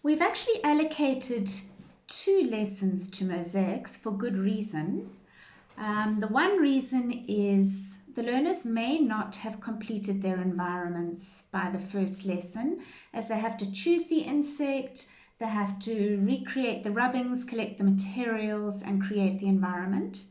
We've actually allocated 2 lessons to mosaics for good reason. The one reason is the learners may not have completed their environments by the first lesson, as they have to choose the insect, they have to recreate the rubbings, collect the materials, and create the environment.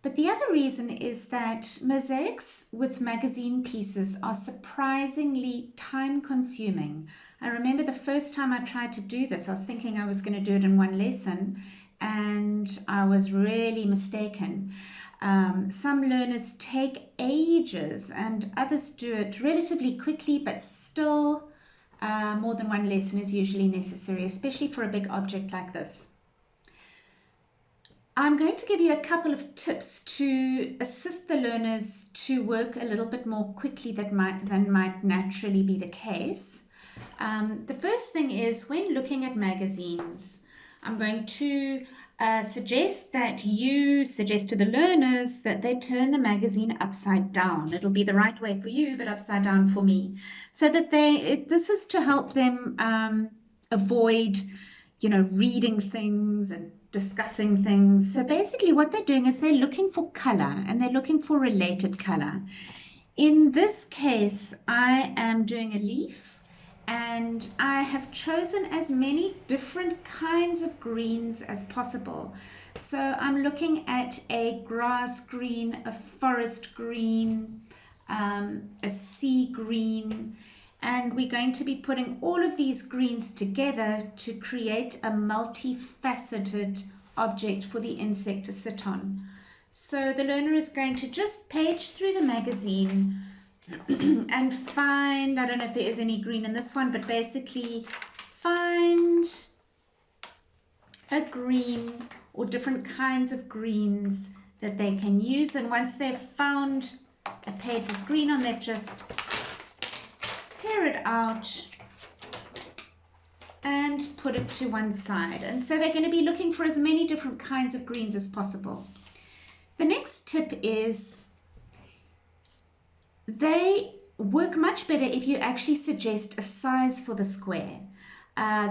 But the other reason is that mosaics with magazine pieces are surprisingly time consuming. I remember the first time I tried to do this, I was thinking I was going to do it in one lesson, and I was really mistaken. Some learners take ages and others do it relatively quickly, but still more than one lesson is usually necessary, especially for a big object like this. I'm going to give you a couple of tips to assist the learners to work a little bit more quickly than might naturally be the case. The first thing is, when looking at magazines, I'm going to suggest that you suggest to the learners that they turn the magazine upside down. It'll be the right way for you, but upside down for me. So that this is to help them avoid, reading things and discussing things. So basically what they're doing is they're looking for color, and they're looking for related color. In this case, I am doing a leaf, and I have chosen as many different kinds of greens as possible. So I'm looking at a grass green, a forest green, a sea green, and we're going to be putting all of these greens together to create a multifaceted object for the insect to sit on. So the learner is going to just page through the magazine and find, I don't know if there is any green in this one, but basically find a green or different kinds of greens that they can use. And once they've found a page with green on there, just tear it out and put it to one side. And so they're going to be looking for as many different kinds of greens as possible. The next tip is they work much better if you actually suggest a size for the square.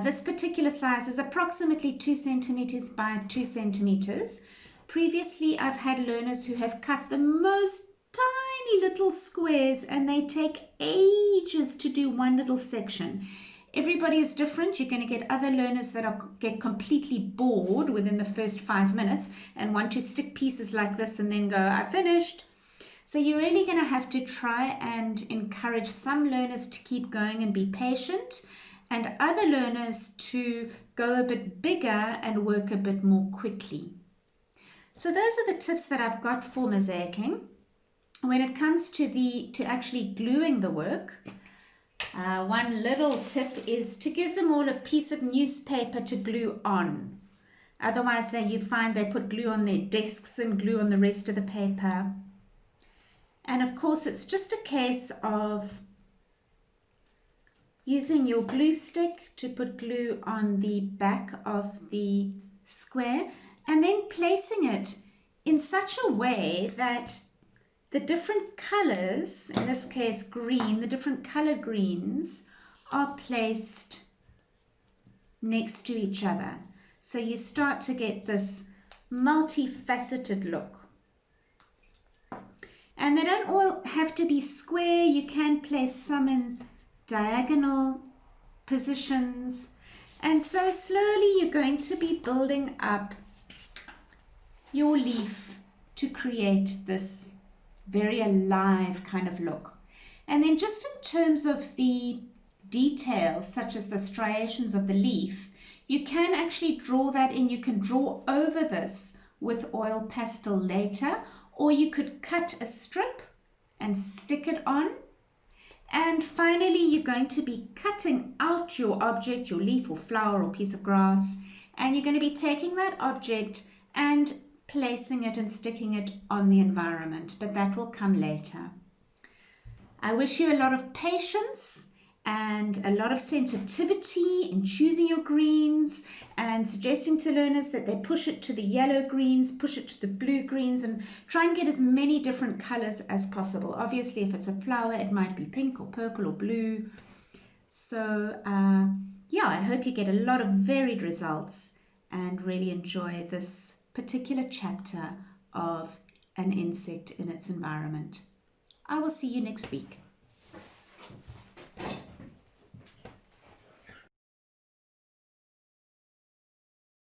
This particular size is approximately 2 centimeters by 2 centimeters. Previously, I've had learners who have cut the most tiny little squares, and they take ages to do one little section. Everybody is different. You're going to get other learners that get completely bored within the first 5 minutes and want to stick pieces like this and then go, I finished. So you're really going to have to try and encourage some learners to keep going and be patient, and other learners to go a bit bigger and work a bit more quickly. So those are the tips that I've got for mosaicing. When it comes to actually gluing the work, one little tip is to give them all a piece of newspaper to glue on. Otherwise, you find they put glue on their desks and glue on the rest of the paper. And of course, it's just a case of using your glue stick to put glue on the back of the square, and then placing it in such a way that the different colors, in this case green, the different color greens are placed next to each other. So you start to get this multifaceted look. And they don't all have to be square. You can place some in diagonal positions. And so slowly you're going to be building up your leaf to create this very alive kind of look. And then just in terms of the details, such as the striations of the leaf, you can actually draw that in. You can draw over this with oil pastel later, or you could cut a strip and stick it on. And finally, you're going to be cutting out your object, your leaf or flower or piece of grass, and you're going to be taking that object and placing it and sticking it on the environment, but that will come later. I wish you a lot of patience and a lot of sensitivity in choosing your greens, and suggesting to learners that they push it to the yellow greens, push it to the blue greens, and try and get as many different colors as possible. Obviously, if it's a flower, it might be pink or purple or blue. So yeah, I hope you get a lot of varied results and really enjoy this particular chapter of an insect in its environment. I will see you next week.